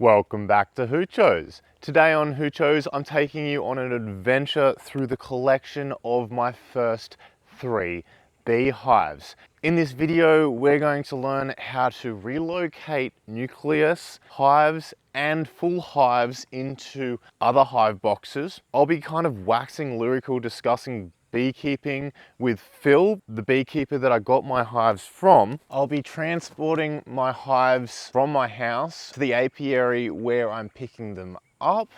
Welcome back to Hoochos. Today on Hoochos, I'm taking you on an adventure through the collection of my first 3 beehives. In this video, we're going to learn how to relocate nucleus, hives, and full hives into other hive boxes. I'll be kind of waxing lyrical discussing beekeeping with Phil, the beekeeper that I got my hives from. I'll be transporting my hives from my house to the apiary where I'm picking them up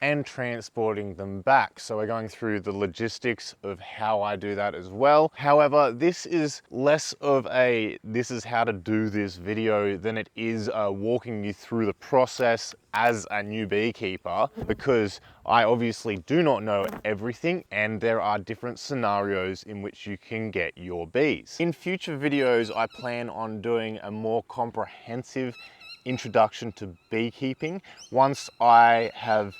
and transporting them back. So we're going through the logistics of how I do that as well. However, this is less of a this is how to do this video than it is walking you through the process as a new beekeeper, because I obviously do not know everything and there are different scenarios in which you can get your bees. In future videos, I plan on doing a more comprehensive introduction to beekeeping once I have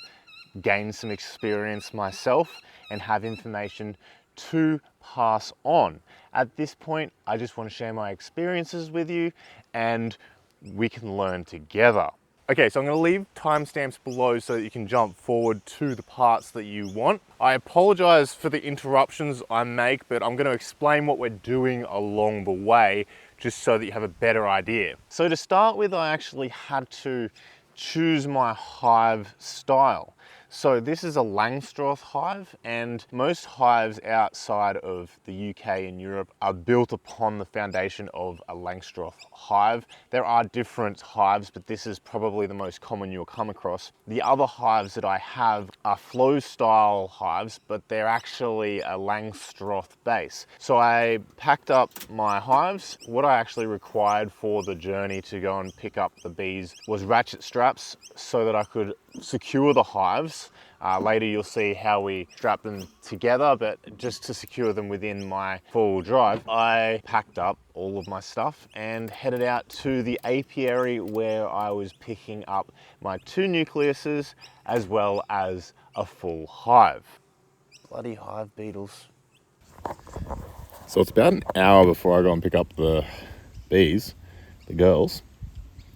gained some experience myself and have information to pass on. At this point, I just want to share my experiences with you and we can learn together. Okay, so I'm going to leave timestamps below so that you can jump forward to the parts that you want. I apologize for the interruptions I make, but I'm going to explain what we're doing along the way just so that you have a better idea. So to start with, I actually had to choose my hive style. So this is a Langstroth hive, and most hives outside of the UK and Europe are built upon the foundation of a Langstroth hive. There are different hives, but this is probably the most common you'll come across. The other hives that I have are flow style hives, but they're actually a Langstroth base. So I packed up my hives. What I actually required for the journey to go and pick up the bees was ratchet straps so that I could secure the hives. Later you'll see how we strap them together, but just to secure them within my four-wheel drive, I packed up all of my stuff and headed out to the apiary where I was picking up my 2 nucleuses as well as a full hive. Bloody hive beetles. So it's about an hour before I go and pick up the bees, the girls.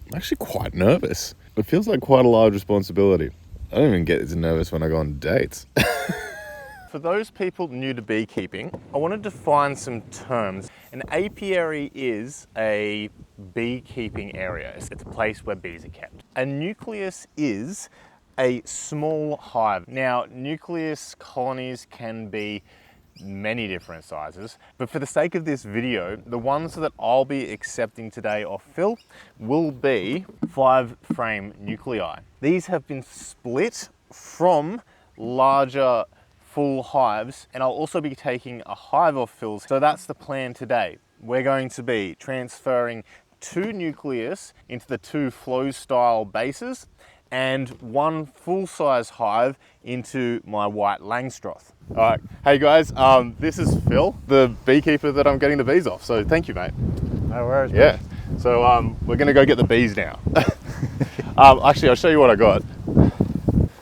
I'm actually quite nervous. It feels like quite a large responsibility. I don't even get as nervous when I go on dates. For those people new to beekeeping, I want to define some terms. An apiary is a beekeeping area. It's a place where bees are kept. A nucleus is a small hive. Now, nucleus colonies can be many different sizes, but for the sake of this video, the ones that I'll be accepting today off Phil will be 5 frame nuclei. These have been split from larger full hives, and I'll also be taking a hive off Phil's. So that's the plan today. We're going to be transferring 2 nucleus into the 2 flow style bases and 1 full-size hive into my white Langstroth. All right, hey guys, this is Phil, the beekeeper that I'm getting the bees off, so thank you, mate. No worries. Yeah, so we're gonna go get the bees now. Actually, I'll show you what I got.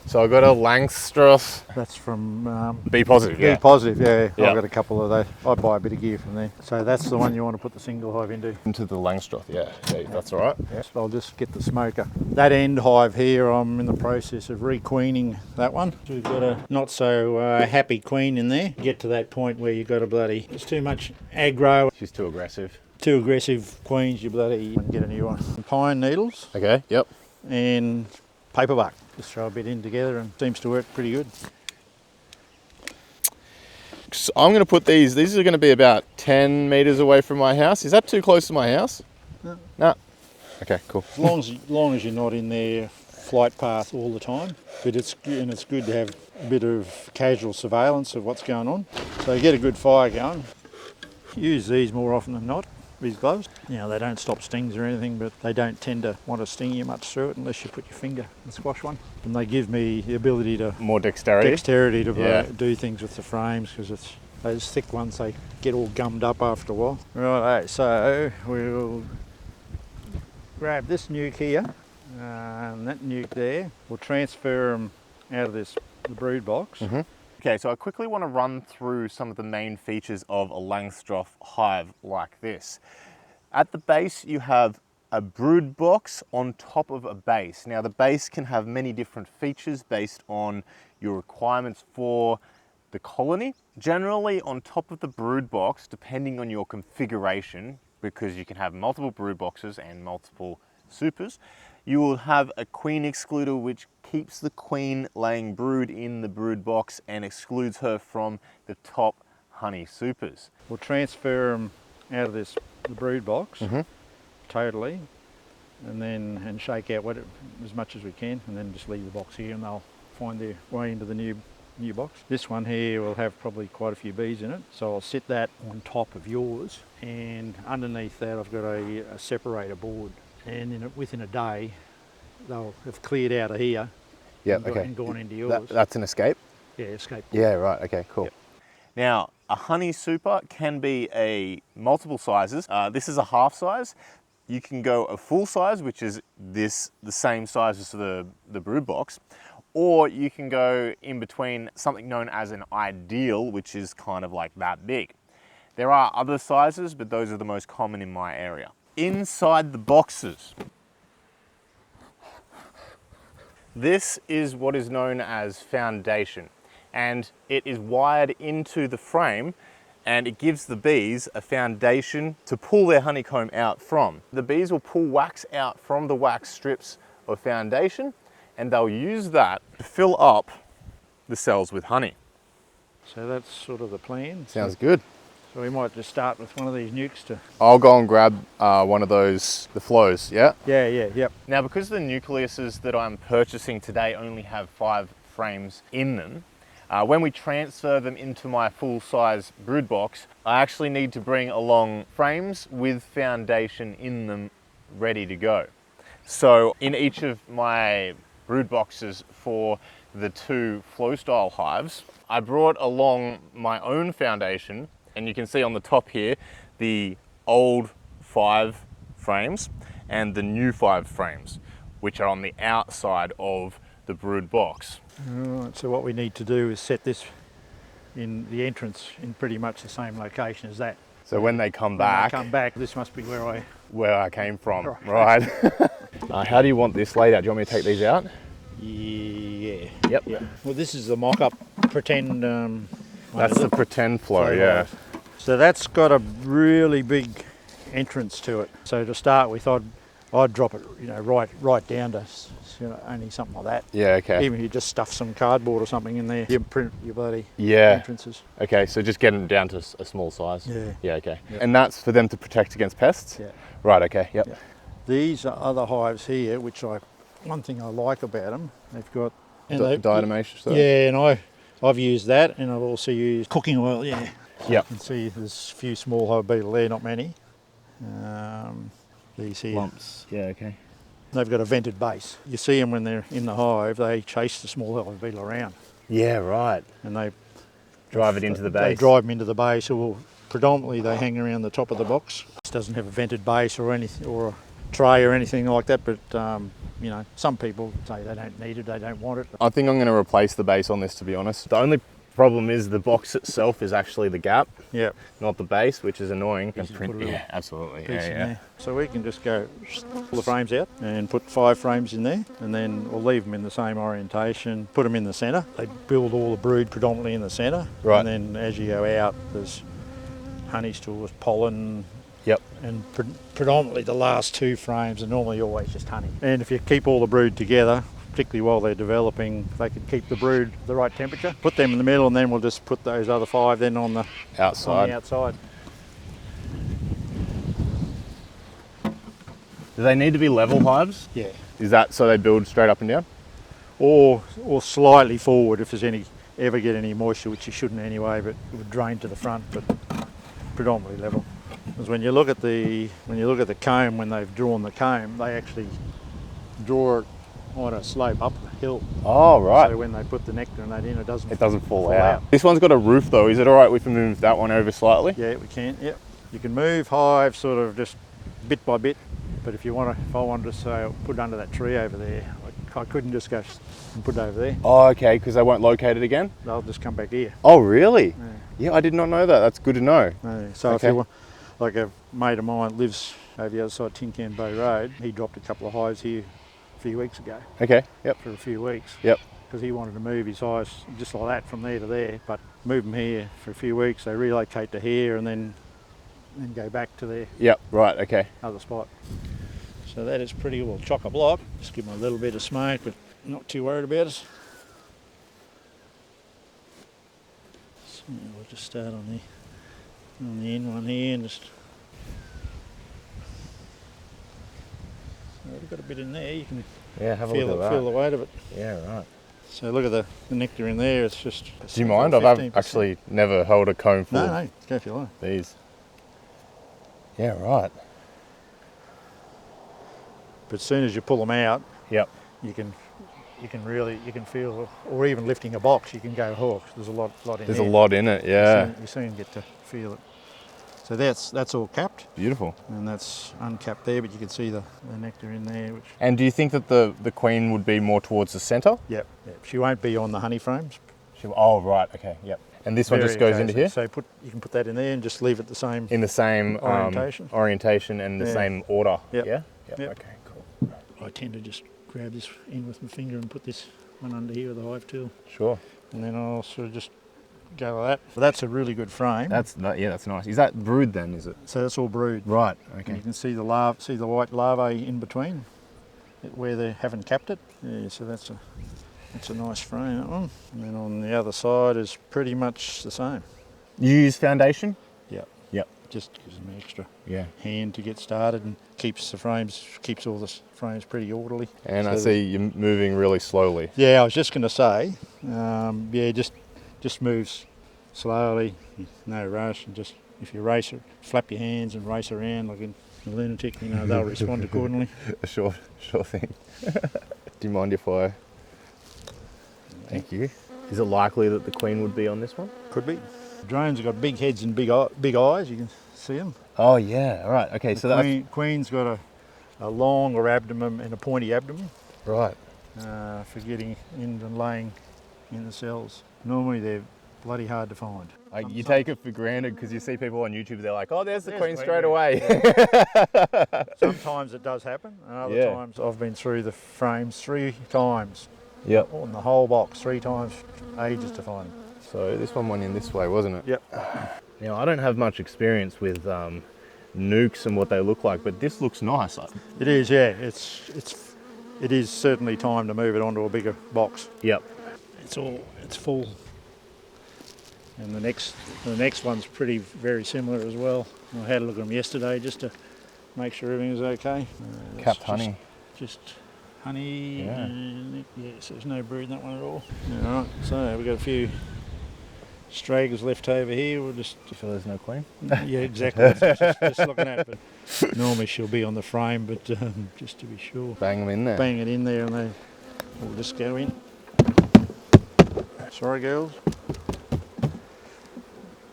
So I got a Langstroth. That's from Be positive, yeah. Be Positive, yeah. Yeah. I've got a couple of those. I buy a bit of gear from there. So that's the one you want to put the single hive into. Into the Langstroth, yeah, that's all right. Yes, I'll just get the smoker. That end hive here, I'm in the process of re-queening that one. So we've got a not so happy queen in there. Get to that point where you've got a bloody, it's too much aggro. She's too aggressive. Too aggressive queens, you bloody get a new one. Pine needles Okay, yep. and paper bark. Just throw a bit in together and seems to work pretty good. So I'm going to put these are going to be about 10 meters away from my house. Is that too close to my house? No. No. Okay, cool. As long as you're not in their flight path all the time, but it's good to have a bit of casual surveillance of what's going on. So you get a good fire going. Use these more often than not, these gloves. You know, they don't stop stings or anything, but they don't tend to want to sting you much through it unless you put your finger and squash one. And they give me the ability to More dexterity. to do things with the frames, because it's those thick ones, they get all gummed up after a while. Right, so we'll grab this nuke here and that nuke there. We'll transfer them out of the brood box. Mm-hmm. Okay, so I quickly want to run through some of the main features of a Langstroth hive like this. At the base, you have a brood box on top of a base. Now the base can have many different features based on your requirements for the colony. Generally on top of the brood box, depending on your configuration, because you can have multiple brood boxes and multiple supers, you will have a queen excluder which keeps the queen laying brood in the brood box and excludes her from the top honey supers. We'll transfer them out of the brood box totally, and then shake out as much as we can, and then just leave the box here, and they'll find their way into the new box. This one here will have probably quite a few bees in it, so I'll sit that on top of yours, and underneath that I've got a separator board, and within a day they'll have cleared out of here. Yeah, and gone into yours. That's an escape? Yeah, escape. Yeah, right, okay, cool. Yep. Now, a honey super can be multiple sizes. This is a half size. You can go a full size, which is the same size as the brood box, or you can go in between something known as an ideal, which is kind of like that big. There are other sizes, but those are the most common in my area. Inside the boxes, this is what is known as foundation, and it is wired into the frame, and it gives the bees a foundation to pull their honeycomb out from. The bees will pull wax out from the wax strips of foundation, and they'll use that to fill up the cells with honey. So that's sort of the plan. Sounds good. So we might just start with one of these nukes to... I'll go and grab one of those, the flows, yeah? Yep. Now, because the nucleuses that I'm purchasing today only have 5 frames in them, when we transfer them into my full-size brood box, I actually need to bring along frames with foundation in them ready to go. So in each of my brood boxes for the 2 flow-style hives, I brought along my own foundation, and you can see on the top here the old 5 frames and the new 5 frames, which are on the outside of the brood box. Alright, so what we need to do is set this in the entrance in pretty much the same location as that. So when they come back, this must be where I came from, right? How do you want this laid out? Do you want me to take these out? Yeah. Yep. Well, this is the mock-up pretend. That's the pretend flow, yeah. So that's got a really big entrance to it. So to start with, I'd drop it, right down to only something like that. Yeah, okay. Even if you just stuff some cardboard or something in there, you print your bloody entrances. Okay, so just getting them down to a small size. Yeah. Yeah, okay. Yep. And that's for them to protect against pests? Yeah. Right, okay, yep. Yeah. These are other hives here, which one thing I like about them, they've got... Dynamation stuff? Yeah, and I've used that, and I've also used cooking oil, yeah. Yep. You can see there's a few small hive beetle there, not many. These here. Lumps, yeah, okay. They've got a vented base. You see them when they're in the hive, they chase the small hive beetle around. Yeah, right. And they drive it into the base. They drive them into the base, or predominantly they hang around the top of the box. It doesn't have a vented base or anything, or a tray or anything like that, but some people say they don't need it, they don't want it. I think I'm going to replace the base on this, to be honest. The only problem is the box itself is actually the gap, not the base, which is annoying. Yeah, absolutely. Yeah. So we can just go pull the frames out and put 5 frames in there, and then we'll leave them in the same orientation, put them in the centre. They build all the brood predominantly in the centre, right. And then as you go out, there's honey stools, pollen. Yep. And predominantly the last 2 frames are normally always just honey. And if you keep all the brood together, particularly while they're developing, they can keep the brood the right temperature. Put them in the middle, and then we'll just put those other 5 then on the outside. Do they need to be level hives? Yeah. Is that so they build straight up and down? Or slightly forward if there's ever get any moisture, which you shouldn't anyway, but it would drain to the front, but predominantly level. Because when you look at the comb, when they've drawn the comb, they actually draw it on a slope up the hill. Oh, right. So when they put the nectar and that in, it doesn't fall out. This one's got a roof though. Is it all right if we move that one over slightly? Yeah, we can. Yep. You can move hives sort of just bit by bit, but if I wanted to say put it under that tree over there, I couldn't just go and put it over there. Oh, okay, because they won't locate it again? They'll just come back here. Oh, really? Yeah, I did not know that. That's good to know. So okay. Like a mate of mine lives over the other side of Tin Can Bay Road. He dropped a couple of hives here a few weeks ago. Okay, yep. For a few weeks. Yep. Because he wanted to move his hives just like that from there to there, but move them here for a few weeks. They relocate to here and then go back to their Yep, right, okay. other spot. So that is pretty well chock-a-block. Just give them a little bit of smoke, but not too worried about it. So we'll just start on the end one here and just. We've got a bit in there. You can have feel the weight of it. Yeah, right. So look at the nectar in there. It's just. Do you mind? I've 15%. actually never held a comb full of No, go if you like. these. Yeah, right. But as soon as you pull them out, Yep. you can feel, or even lifting a box, you can go, oh, there's a lot in there. There's a lot in it, yeah. You soon get to feel it. So that's all capped. Beautiful. And that's uncapped there, but you can see the nectar in there. And do you think that the queen would be more towards the centre? Yep. She won't be on the honey frames. Oh, right, okay, yep. And this one just goes into here? So you can put that in there and just leave it the same. In the same orientation and the same order. Yep. Yeah? Yep. Okay, cool. I tend to just grab this in with my finger and put this one under here with the hive tool. Sure. And then I'll sort of just go like that. But that's a really good frame. That's nice. Is that brood then, is it? So that's all brood. Right, okay. And you can see the white larvae in between, where they haven't capped it. Yeah, so that's a nice frame, that one. And then on the other side is pretty much the same. You use foundation? Yep. Yep. Just gives them extra hand to get started and keeps all the frames pretty orderly. And so I see you're moving really slowly. Yeah, I was just going to say, just moves slowly, no rush, and just if you race it, flap your hands and race around like a lunatic, they'll respond accordingly. Sure thing. Do you mind if I? Thank you. Is it likely that the queen would be on this one? Could be. Drones have got big heads and big eyes. You can see them. Oh yeah, right. Okay, the queen's got a longer abdomen and a pointy abdomen. Right. For getting in and laying in the cells. Normally they're bloody hard to find. You take it for granted because you see people on YouTube, they're like, oh, there's the queen straight away. Yeah. Sometimes it does happen, and other times I've been through the frames 3 times. Yep. On the whole box 3 times, ages to find them. So this one went in this way, wasn't it? Yep. Now, I don't have much experience with nukes and what they look like, but this looks nice. It is, yeah. It is certainly time to move it onto a bigger box. Yep. It's full. And the next one's very similar as well. I had a look at them yesterday just to make sure everything was okay. Capped honey. Just honey. Yeah. And so there's no brood in that one at all. All right. So we've got a few stragglers left over here. We'll just. Do you feel there's no queen? Yeah, exactly. just looking at it. But normally she'll be on the frame, but just to be sure. Bang them in there. Bang it in there, and we'll just go in. Sorry, girls.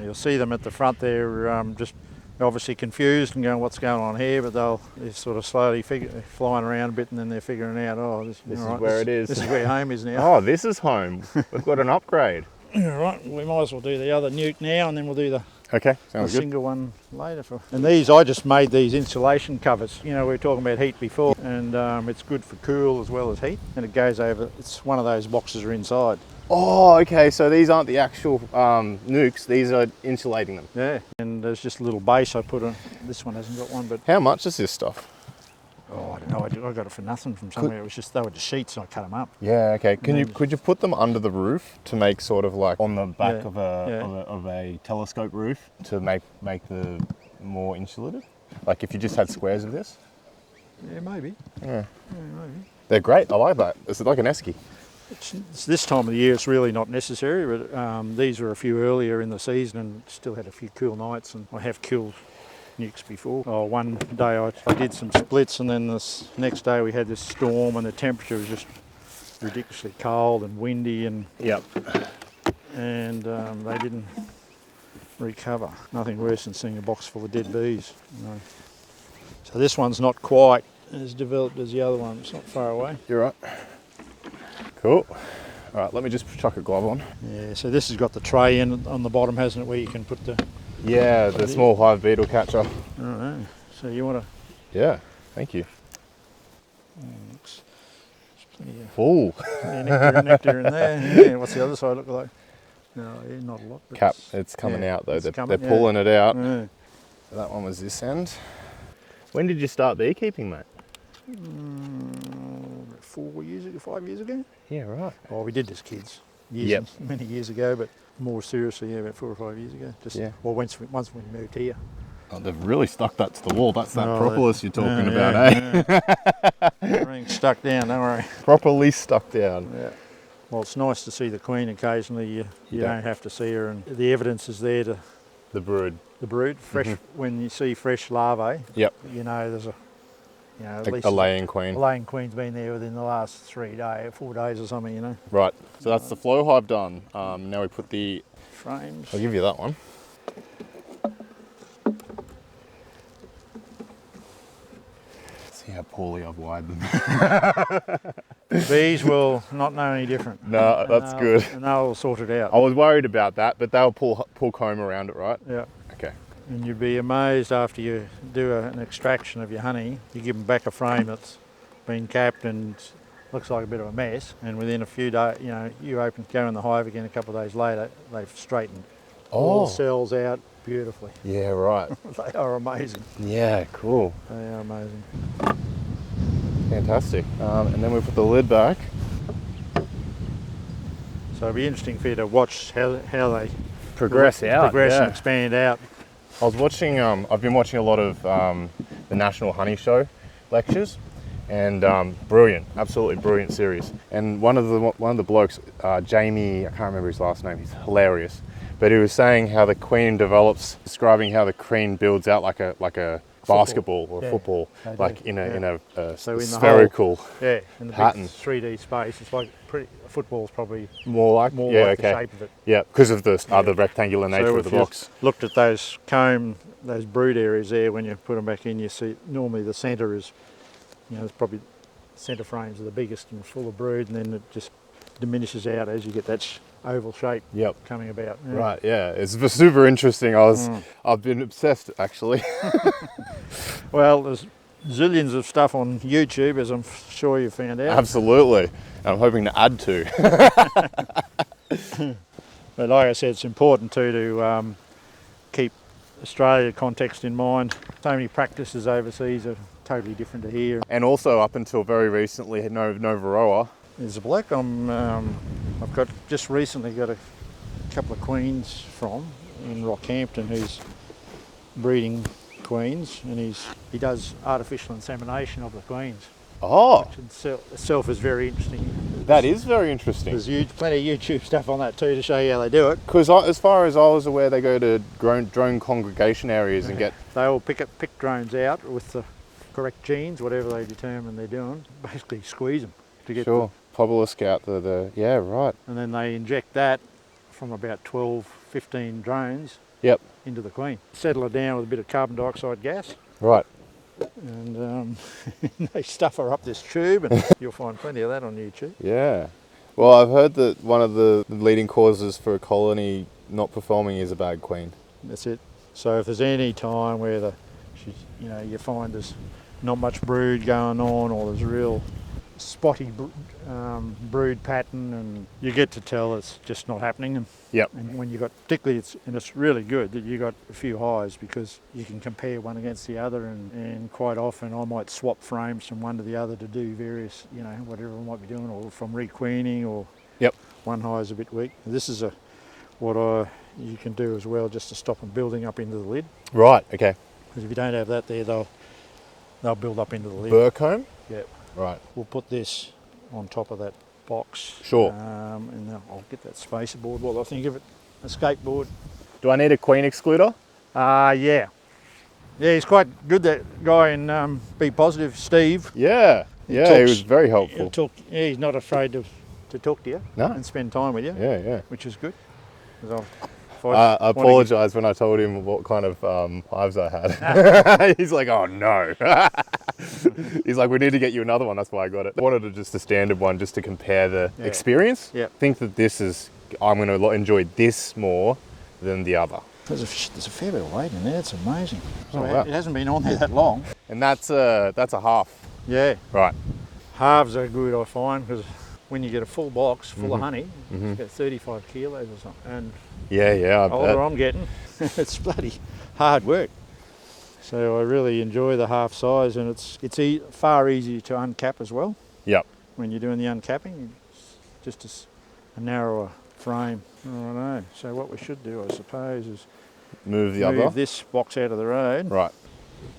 You'll see them at the front there, just obviously confused and going, what's going on here, but they're sort of slowly flying around a bit, and then they're figuring out, this is where it is. This is where home is now. Oh, this is home. We've got an upgrade. All right, we might as well do the other nuke now, and then we'll do the single one later. And I just made these insulation covers. We were talking about heat before, and it's good for cool as well as heat, and it goes over. It's one of those boxes are inside. Oh, okay, so these aren't the actual nukes, these are insulating them. Yeah, and there's just a little base I put on. This one hasn't got one, but... How much is this stuff? Oh, I don't know, I got it for nothing from somewhere. They were just sheets and I cut them up. Yeah, okay. Could you put them under the roof to make sort of like on the back of a telescope roof to make the more insulated? Like if you just had squares of this? Yeah, maybe. Yeah, maybe. They're great, I like that. It's like an esky. It's this time of the year it's really not necessary, but these were a few earlier in the season and still had a few cool nights, and I have killed nukes before. One day I did some splits, and then this next day we had this storm and the temperature was just ridiculously cold and windy, and they didn't recover. Nothing worse than seeing a box full of dead bees. So this one's not quite as developed as the other one. It's not far away. You're right. Cool. All right, let me just chuck a glove on. Yeah, so this has got the tray in on the bottom, hasn't it, where you can put the Yeah, the small hive beetle catcher. I don't know. So you want to... Yeah, thank you. Looks, plenty of Ooh. nectar in there. Yeah, what's the other side look like? No, yeah, not a lot. But Cap, it's coming out though. it's They're coming, pulling it out. Yeah. That one was this end. When did you start beekeeping, mate? 4 years ago, 5 years ago. Yeah, right. Oh, we did as kids. Many years ago, but more seriously, yeah, about 4 or 5 years ago. Well, once we moved here. Oh, they've really stuck that to the wall. That's that Oh, propolis you're talking about, eh? Everything's stuck down, don't worry. Properly stuck down. Yeah. Well, it's nice to see the queen occasionally. You don't have to see her, and the evidence is there to The brood. the brood. Fresh when you see fresh larvae. Yep. You know there's at least A laying queen. a laying queen's been there within the last 4 days or something. You know. Right. So that's the flow hive done. Now we put the. Frames. I'll give you that one. See how poorly I've wired them. The bees will not know any different. No, that's good. And they'll sort it out. I was worried about that, but they'll pull comb around it, right? Yeah. Okay. And you'd be amazed after you do an extraction of your honey, you give them back a frame that's been capped and looks like a bit of a mess, and within a few days, you go in the hive again a couple of days later, they've straightened all the cells out beautifully. Yeah, right. They are amazing. Yeah, cool. They are amazing. Fantastic. And then we put the lid back. So it'll be interesting for you to watch how they Progress and expand out. I was watching, I've been watching a lot of the National Honey Show lectures, and brilliant, absolutely brilliant series. And one of the blokes, Jamie, I can't remember his last name, he's hilarious, but he was saying how the queen develops, describing how the queen builds out like a basketball or a football, like in a spherical in the pattern. big 3D space. It's like a football's probably more like the shape of it. Yeah, because of the other rectangular nature of the box. Looked at those brood areas there, when you put them back in, you see normally the centre is, it's probably centre frames are the biggest and full of brood, and then it just diminishes out as you get that oval shape coming about. Yeah. Right, yeah, it's super interesting. I've been obsessed actually. Well, there's zillions of stuff on YouTube, as I'm sure you found out. Absolutely, I'm hoping to add to. But like I said, it's important too to keep Australia context in mind. So many practices overseas are totally different to here. And also, up until very recently, no Varroa. There's a bloke I've just recently got a couple of queens from in Rockhampton who's breeding queens, and he does artificial insemination of the queens. Oh, which itself is very interesting. That is very interesting. There's plenty of YouTube stuff on that too to show you how they do it. Because as far as I was aware, they go to drone congregation areas and get... They all pick drones out with the correct genes, whatever they determine they're doing, basically squeeze them to get Publisk out yeah, right. And then they inject that from about 12, 15 drones into the queen. Settle her down with a bit of carbon dioxide gas. Right. And they stuff her up this tube, and you'll find plenty of that on YouTube. Yeah. Well, I've heard that one of the leading causes for a colony not performing is a bad queen. That's it. So if there's any time where you find there's not much brood going on, or there's real spotty brood pattern, and you get to tell it's just not happening. And when you got, particularly, it's really good that you got a few hives, because you can compare one against the other, and quite often I might swap frames from one to the other to do various, whatever I might be doing, or from requeening, or one hive's a bit weak. This is you can do as well, just to stop them building up into the lid. Right. Okay. Because if you don't have that there, they'll build up into the lid. Burr comb? Yep. Right. We'll put this on top of that box. Sure. And then I'll get that spacer board while I think of it. A skateboard. Do I need a queen excluder? Yeah. Yeah, he's quite good, that guy in Be Positive, Steve. Yeah. He was very helpful. He's not afraid to talk to you and spend time with you. Yeah. Which is good. I apologised when I told him what kind of hives I had. He's like, oh no. He's like, we need to get you another one. That's why I got it. I wanted just a standard one just to compare the experience. Yeah. I think that I'm going to enjoy this more than the other. There's a fair bit of weight in there. It's amazing. So Oh, wow. it hasn't been on there that long. And that's a half. Yeah. Right. Halves are good, I find, because when you get a full box full of honey, it's about 35 kilos or something. And Yeah, I the older bet. I'm getting, it's bloody hard work. So I really enjoy the half size, and it's far easier to uncap as well. Yep. When you're doing the uncapping, it's just a narrower frame. I don't know. So what we should do, I suppose, is Move the other. this box out of the road. Right.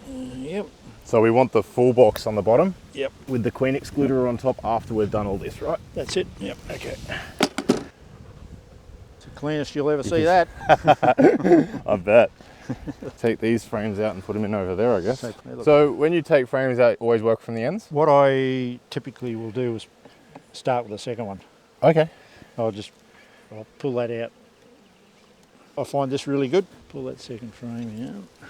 Yep. So we want the full box on the bottom. Yep. With the queen excluder on top after we've done all this, right? That's it. Yep. Okay. It's the cleanest you'll ever see that. I bet. Take these frames out and put them in over there, I guess. So, So when you take frames out, always work from the ends? what I typically will do is start with the second one. Okay. I'll pull that out. I find this really good. Pull that second frame out.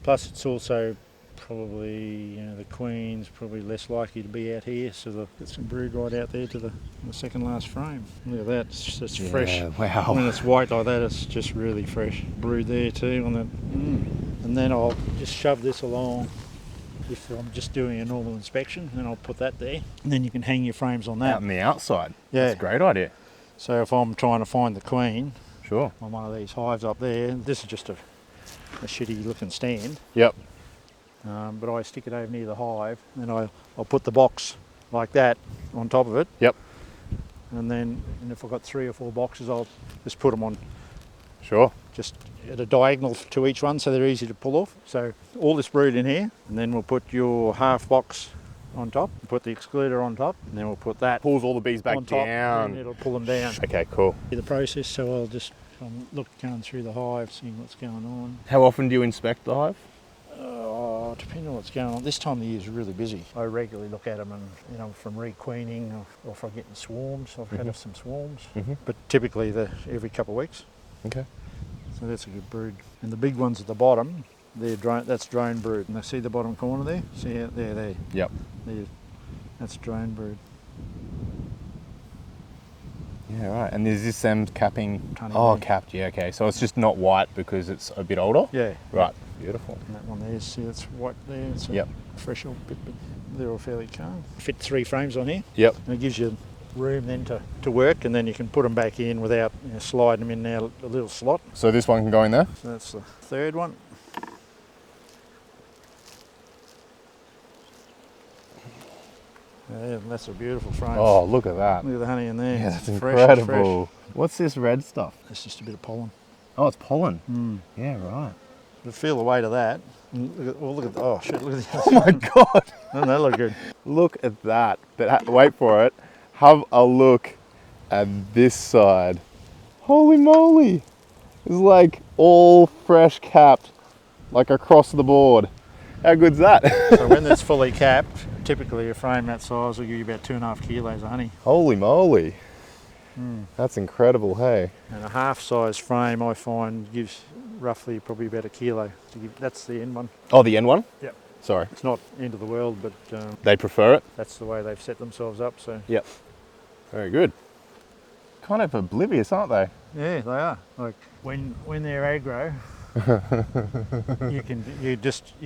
Plus it's also probably, the queen's probably less likely to be out here, so get some brood right out there to the second last frame. Look at that, it's fresh. Wow. When it's white like that, it's just really fresh. Brood there too on that. And then I'll just shove this along. If I'm just doing a normal inspection, then I'll put that there. And then you can hang your frames on that. Out on the outside. Yeah. That's a great idea. So if I'm trying to find the queen Sure. on one of these hives up there, this is just a shitty looking stand. Yep. But I stick it over near the hive, and I'll put the box like that on top of it. Yep. And if I've got 3 or 4 boxes, I'll just put them on Sure. just at a diagonal to each one, so they're easy to pull off. So all this brood in here, and then we'll put your half box on top, put the excluder on top, and then we'll put that Pulls all the bees back on top, down. and it'll pull them down. Okay, cool. The process, so I'll just going through the hive, seeing what's going on. How often do you inspect the hive? Depending on what's going on. This time of the year is really busy. I regularly look at them, and from requeening or if I'm getting swarms. I've had some swarms, but typically every couple of weeks. Okay. So that's a good brood. And the big ones at the bottom, that's drone brood. And I see the bottom corner there. See out there. Yep. That's drone brood. Yeah, right. And is this them capping? Honey Oh, bee. capped. Yeah, okay. So it's just not white because it's a bit older? Yeah. Right. Beautiful. And that one there, see it's white there. It's a Yep. fresh old bit, but they're all fairly calm. Fit 3 frames on here. Yep. And it gives you room then to work, and then you can put them back in without sliding them in there a little slot. So this one can go in there? So that's the third one. Yeah, that's a beautiful frame. Oh, look at that. Look at the honey in there. Yeah, that's It's fresh, it's incredible. What's this red stuff? fresh. It's just a bit of pollen. Oh, it's pollen. Yeah, right. But feel the weight of that. And look at oh shit, look at the Oh my God. Doesn't that look good? Look at that. But wait for it. Have a look at this side. Holy moly. It's like all fresh capped, like across the board. How good's that? So when it's fully capped, typically a frame that size will give you about 2.5 kilos of honey. Holy moly. That's incredible, hey? And a half size frame I find gives roughly probably about 1 kilo. That's the end one. Oh, the end one? Yep. Sorry. It's not end of the world, but They prefer it? that's the way they've set themselves up. So Yep. Very good. Kind of oblivious, aren't they? yeah, they are. Like when they're aggro, you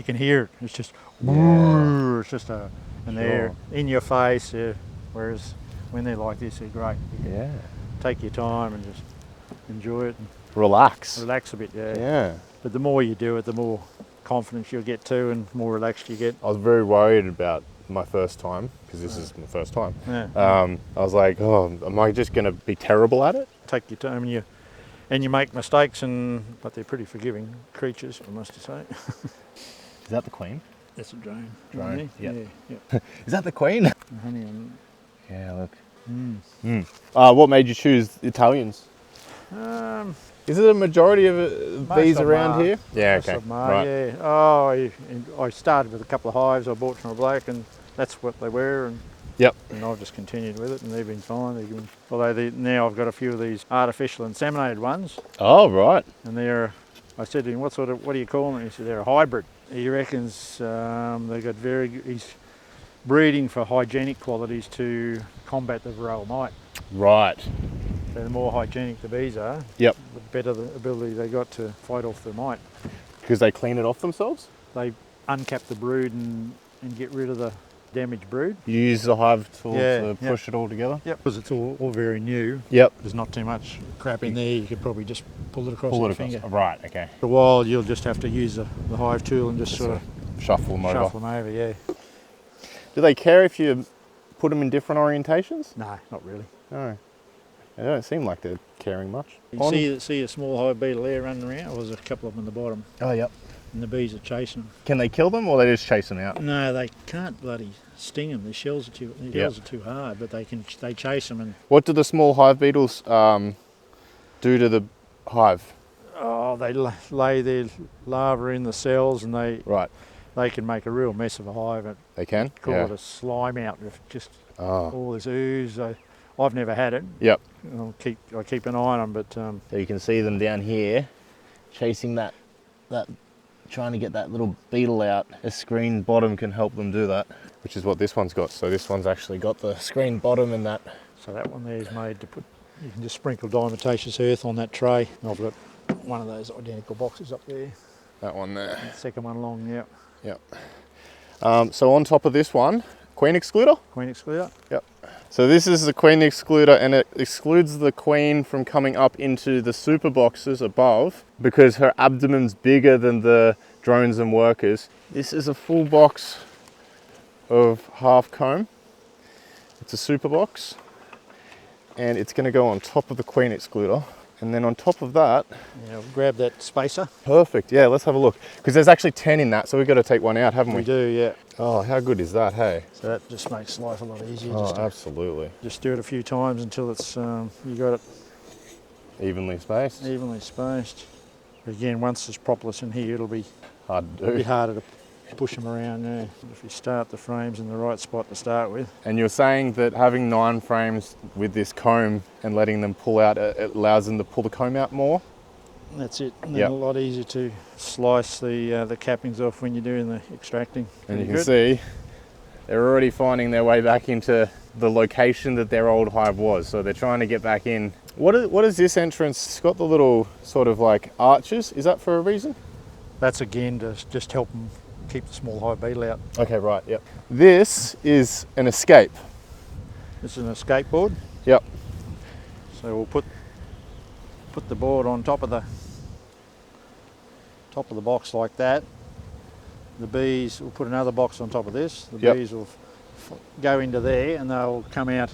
can hear it. It's just it's just and they're in your face. Whereas when they're like this, they're great. You can Yeah. take your time and just enjoy it and Relax. relax a bit. Yeah. But the more you do it, the more confidence you'll get too, and more relaxed you get. I was very worried about my first time, because this is my first time. Yeah. I was like, oh, am I just going to be terrible at it? Take your time, and you make mistakes, but they're pretty forgiving creatures, I must say. Is that the queen? That's a drone. Drone, Yeah. yep. Yeah. Is that the queen? The honey on. Yeah, look. Mm. What made you choose Italians? Is it a majority of bees of them around are. here? Yeah, Most okay. of them are, Right. yeah. Oh, I started with a couple of hives I bought from a bloke, and that's what they were, and Yep. I've just continued with it, and they've been fine. Although now I've got a few of these artificial inseminated ones, Oh, right. and I said to him, what do you call them? He said they're a hybrid. He reckons they've got he's breeding for hygienic qualities to combat the varroa mite. Right. So the more hygienic the bees are, Yep. the better the ability they got to fight off the mite. Because they clean it off themselves? They uncap the brood and get rid of the damaged brood. You use the hive tool Yeah, to push it all together? Yep. Because it's all very new. Yep. There's not too much crap in there. You could probably just pull it across Pull with it your across. finger. Right, okay. For a while, you'll just have to use the hive tool and just sort of shuffle them over. shuffle them over, yeah. Do they care if you put them in different orientations? No, not really. No. They don't seem like they're caring much. You see a small hive beetle there running around? Well, there's a couple of them in the bottom. Oh, yep. And the bees are chasing them. Can they kill them or they just chase them out? No, they can't bloody sting them. Their shells are too hard, but they chase them. And What do the small hive beetles do to the hive? oh, they lay their larvae in the cells, and Right. they can make a real mess of a hive. They can? Call it a slime out with just all this ooze. I've never had it. Yep. I keep an eye on them, but So you can see them down here chasing that trying to get that little beetle out. A screen bottom can help them do that, which is what this one's got. So this one's actually got the screen bottom and that. so that one there is made to put. You can just sprinkle diatomaceous earth on that tray. I've got one of those identical boxes up there. That one there. The second one along, yeah. Yep. So on top of this one, queen excluder. Queen excluder. Yep. So this is the queen excluder, and it excludes the queen from coming up into the super boxes above because her abdomen's bigger than the drones and workers. This is a full box of half comb. It's a super box, and it's going to go on top of the queen excluder. And then on top of that, Yeah, we'll grab that spacer. perfect. Yeah, let's have a look. Because there's actually 10 in that, so we've got to take one out, haven't we? We do, yeah. Oh, how good is that, hey? So that just makes life a lot easier. Oh, absolutely. Just do it a few times until it's you got it Evenly spaced. evenly spaced. But again, once there's propolis in here, it'll be Hard to a bit do. harder to push them around. Yeah. If you start the frames in the right spot to start with. And you're saying that having 9 frames with this comb and letting them pull out, it allows them to pull the comb out more? That's it. And then Yep. a lot easier to slice the cappings off when you're doing the extracting. And you Pretty can see they're already finding their way back into the location that their old hive was. So they're trying to get back in. What is this entrance? It's got the little sort of like arches. Is that for a reason? That's again to just help them keep the small hive beetle out. Okay, right, yep. This is an escape. This is an escape board. Yep. So we'll put the board on top of the box like that. The bees, we'll put another box on top of this. The Yep. bees will go into there and they'll come out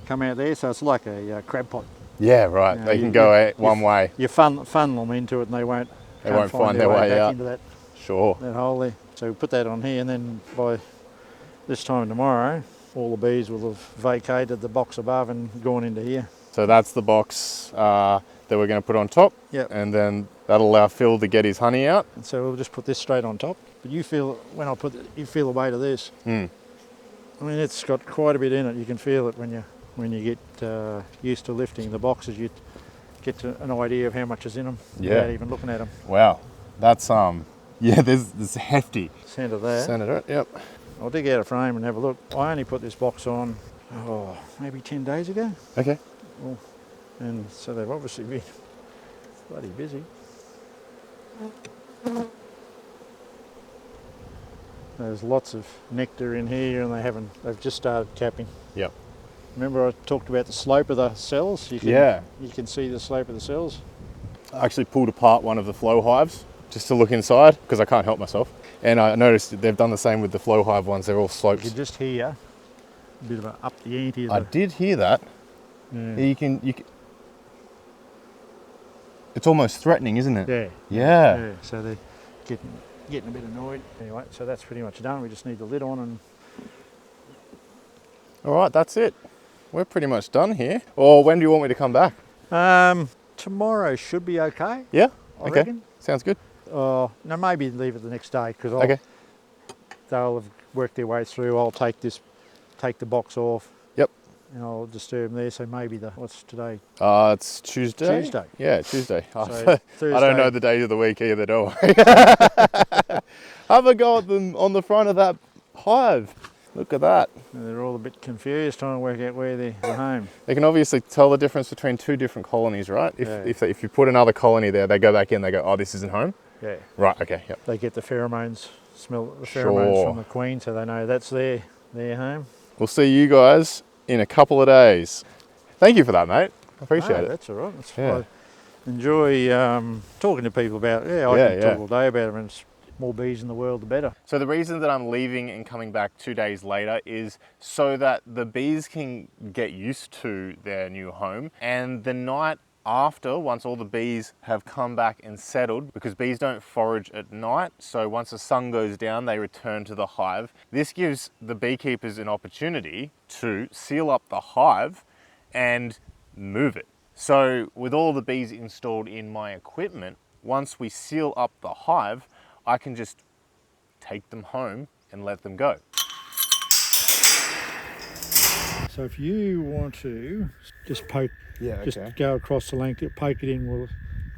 there. So it's like a crab pot. Yeah, right. You know, They can go one way. You funnel them into it and they won't Find their way back out. into that Sure. hole there. So we put that on here, and then by this time tomorrow, all the bees will have vacated the box above and gone into here. So that's the box that we're going to put on top. Yep. And then that'll allow Phil to get his honey out. And so we'll just put this straight on top. But you feel when I put you feel the weight of this. Mm. I mean, it's got quite a bit in it. You can feel it when you get used to lifting the boxes. You get to an idea of how much is in them without even looking at them. Wow. That's yeah, there's hefty. Centre there. Senator, yep. I'll dig out a frame and have a look. I only put this box on, maybe 10 days ago. Okay. And so they've obviously been bloody busy. There's lots of nectar in here and they've just started capping. Yep. Remember I talked about the slope of the cells? You can see the slope of the cells. I actually pulled apart one of the flow hives just to look inside because I can't help myself. And I noticed that they've done the same with the flow hive ones. They're all You slopes. can just hear a bit of a up the ante. I did hear that. Yeah. You can. It's almost threatening, isn't it? Yeah. Yeah. So they're getting a bit annoyed. Anyway, so that's pretty much done. We just need the lid on and All right, that's it. We're pretty much done here. Or when do you want me to come back? tomorrow should be okay. Yeah? I Okay. reckon. Sounds good. No, maybe leave it the next day because Okay. they'll have worked their way through. I'll take the box off. Yep. And I'll disturb them there. So maybe what's today? It's Tuesday. Tuesday. Yeah, Tuesday. So I don't Thursday- know the days of the week either, do I? Have a go at them on the front of that hive. Look at that. And they're all a bit confused trying to work out where they're home. They can obviously tell the difference between two different colonies, right? Yeah. If you put another colony there, they go back in, they go, oh, this isn't home? Yeah. Right, okay, yep. They get the pheromones, smell the pheromones Sure. from the queen, so they know that's their home. We'll see you guys in a couple of days. Thank you for that, mate. I appreciate it. That's all right. That's Yeah. I enjoy talking to people about it. I can talk all day about it, and it's more bees in the world, the better. So the reason that I'm leaving and coming back 2 days later is so that the bees can get used to their new home, and the night after, once all the bees have come back and settled, because bees don't forage at night, so once the sun goes down, they return to the hive. This gives the beekeepers an opportunity to seal up the hive and move it. So with all the bees installed in my equipment, once we seal up the hive, I can just take them home and let them go. So if you want to just poke, just go across the length, poke it in.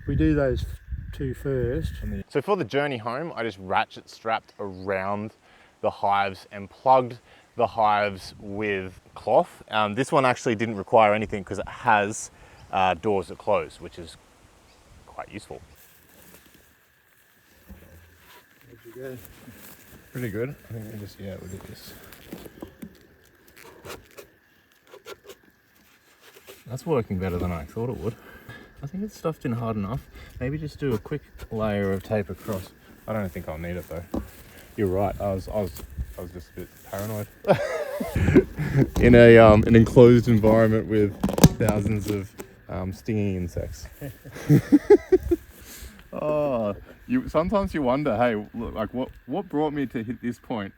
We do those two first. So for the journey home, I just ratchet strapped around the hives and plugged the hives with cloth. This one actually didn't require anything because it has doors that close, which is quite useful. Where'd you go? Pretty good. I think we'll just, we'll do this. That's working better than I thought it would. I think it's stuffed in hard enough. Maybe just do a quick layer of tape across. I don't think I'll need it though. You're right. I was just a bit paranoid. In an enclosed environment with thousands of stinging insects. Oh, sometimes you wonder, hey, look, like what brought me to hit this point?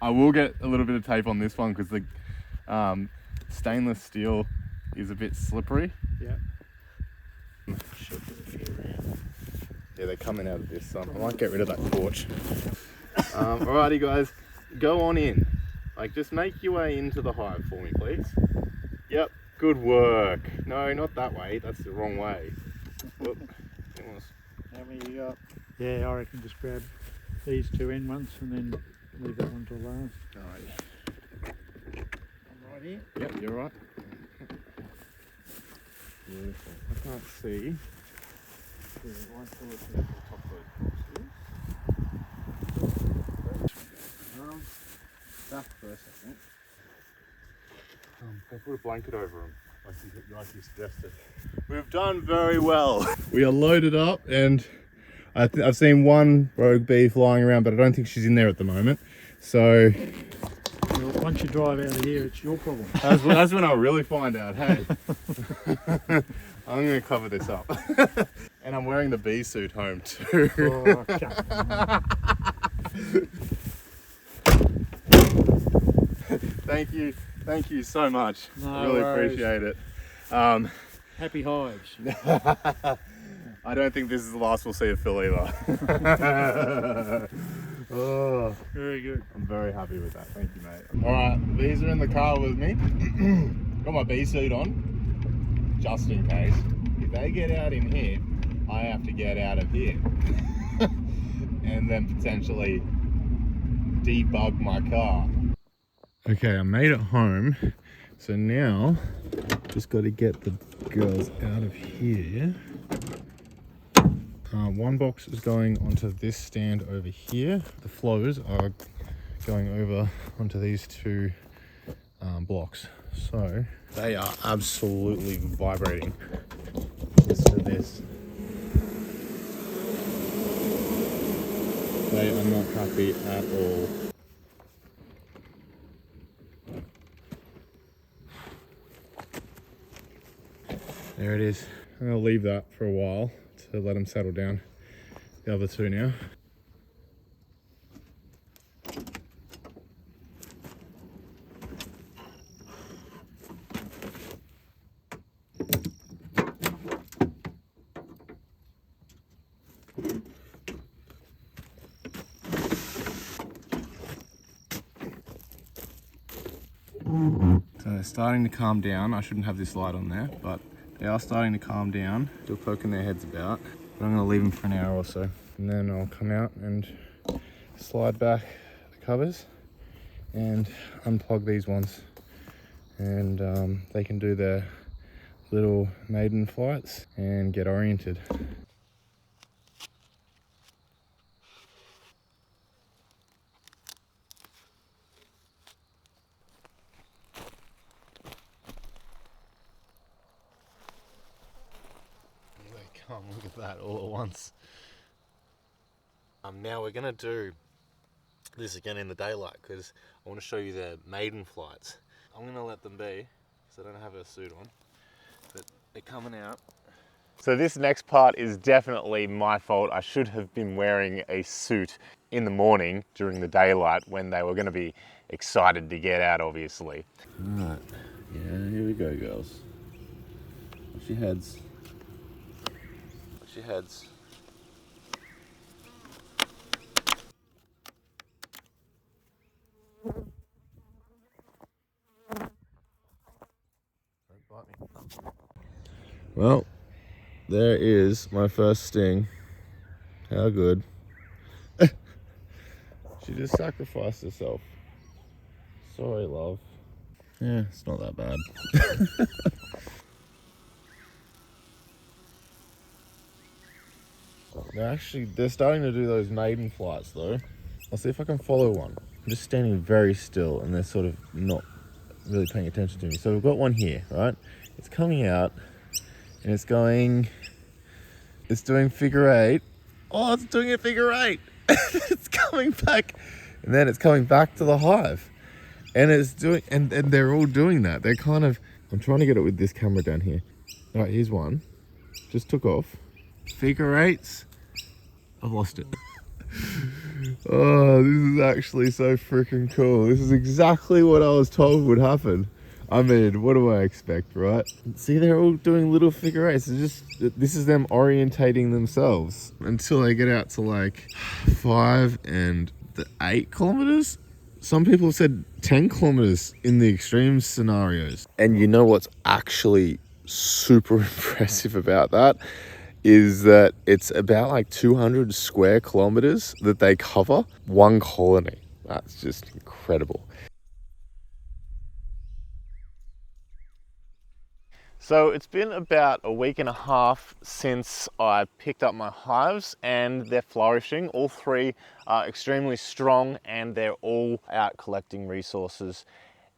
I will get a little bit of tape on this one because the stainless steel is a bit slippery. Yeah. Yeah, they're coming out of this. I might get rid of that torch. Alrighty, guys, go on in. Like, just make your way into the hive for me, please. Yep, good work. No, not that way. That's the wrong way. Whoop. How many you got? Yeah, I reckon just grab these two end ones and then leave that one till last. Alrighty. I'm right here. Yep, you're right. Beautiful. I can't see. Yeah, one pull it to the top of those boxes. Back first, I think. I'll put a blanket over them, like you suggested. We've done very well. We are loaded up, and I've seen one rogue bee flying around, but I don't think she's in there at the moment. So Well, once you drive out of here, it's your problem. that's when I'll really find out. Hey, I'm going to cover this up, and I'm wearing the bee suit home too. Oh, come Thank you so much. No I really worries. appreciate it. Happy hives. I don't think this is the last we'll see of Phil either. Oh, Very good. I'm very happy with that. Thank you, mate. All right, these are in the car with me. Got my bee suit on, just in case. If they get out in here, I have to get out of here. And then potentially debug my car. Okay, I made it home. So now, just got to get the girls out of here. One box is going onto this stand over here. The flows are going over onto these two blocks. So they are absolutely vibrating. Listen to this. They are not happy at all. There it is. I'm going to leave that for a while to let them settle down. The other two now. So they're starting to calm down. I shouldn't have this light on there, but they are starting to calm down. Still poking their heads about. But I'm going to leave them for an hour or so. And then I'll come out and slide back the covers and unplug these ones, and they can do their little maiden flights and get oriented. Here they come, look at that all at once. Now we're gonna do this again in the daylight because I want to show you the maiden flights. I'm gonna let them be because I don't have a suit on, but they're coming out. So this next part is definitely my fault. I should have been wearing a suit in the morning during the daylight when they were going to be excited to get out, obviously. All right, yeah, here we go, girls. Watch your heads. Watch your heads. Don't bite me. Well, there is my first sting. How good. She just sacrificed herself. Sorry, love. Yeah, it's not that bad. They're starting to do those maiden flights though. I'll see if I can follow one. I'm just standing very still and they're sort of not really paying attention to me. So we've got one here, right? It's coming out and it's doing figure eight. Oh, it's doing a figure eight. It's coming back, and then it's coming back to the hive, and it's doing, and they're all doing that. They're kind of, I'm trying to get it with this camera down here. All right, here's one, just took off. Figure eights. I've lost it. Oh, this is actually so freaking cool. This is exactly what I was told would happen. I mean, what do I expect, right? See, they're all doing little figure eights. This is them orientating themselves until they get out to like 5 and 8 kilometers. Some people have said 10 kilometers in the extreme scenarios. And you know what's actually super impressive about that is that it's about like 200 square kilometers that they cover, one colony. That's just incredible. So it's been about a week and a half since I picked up my hives, and they're flourishing. All three are extremely strong and they're all out collecting resources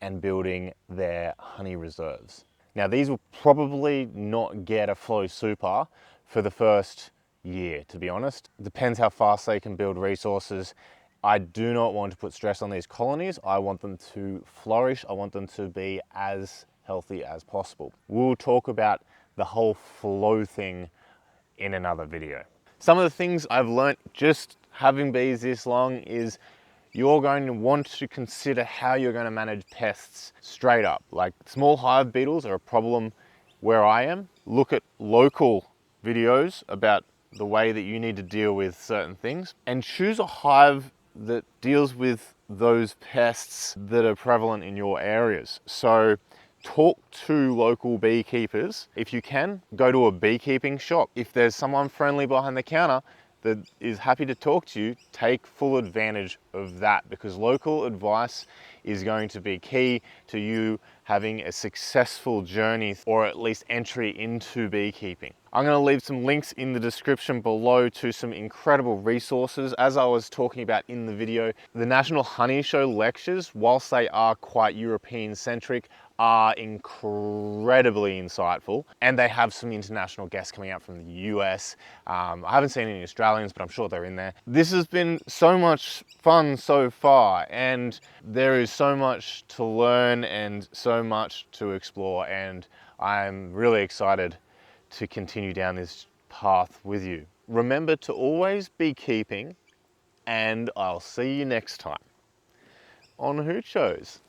and building their honey reserves. Now these will probably not get a flow super for the first year, to be honest. Depends how fast they can build resources. I do not want to put stress on these colonies. I want them to flourish. I want them to be as healthy as possible. We'll talk about the whole flow thing in another video. Some of the things I've learnt just having bees this long is you're going to want to consider how you're going to manage pests straight up. Like small hive beetles are a problem where I am. Look at local videos about the way that you need to deal with certain things and choose a hive that deals with those pests that are prevalent in your areas. So talk to local beekeepers. If you can, go to a beekeeping shop. If there's someone friendly behind the counter that is happy to talk to you, take full advantage of that, because local advice is going to be key to you having a successful journey, or at least entry into beekeeping. I'm going to leave some links in the description below to some incredible resources. As I was talking about in the video, the National Honey Show lectures, whilst they are quite European centric, are incredibly insightful, and they have some international guests coming out from the US. I haven't seen any Australians, but I'm sure they're in there. This has been so much fun so far, and there is so much to learn and so much to explore, and I'm really excited to continue down this path with you. Remember to always be keeping, and I'll see you next time on Hoochos.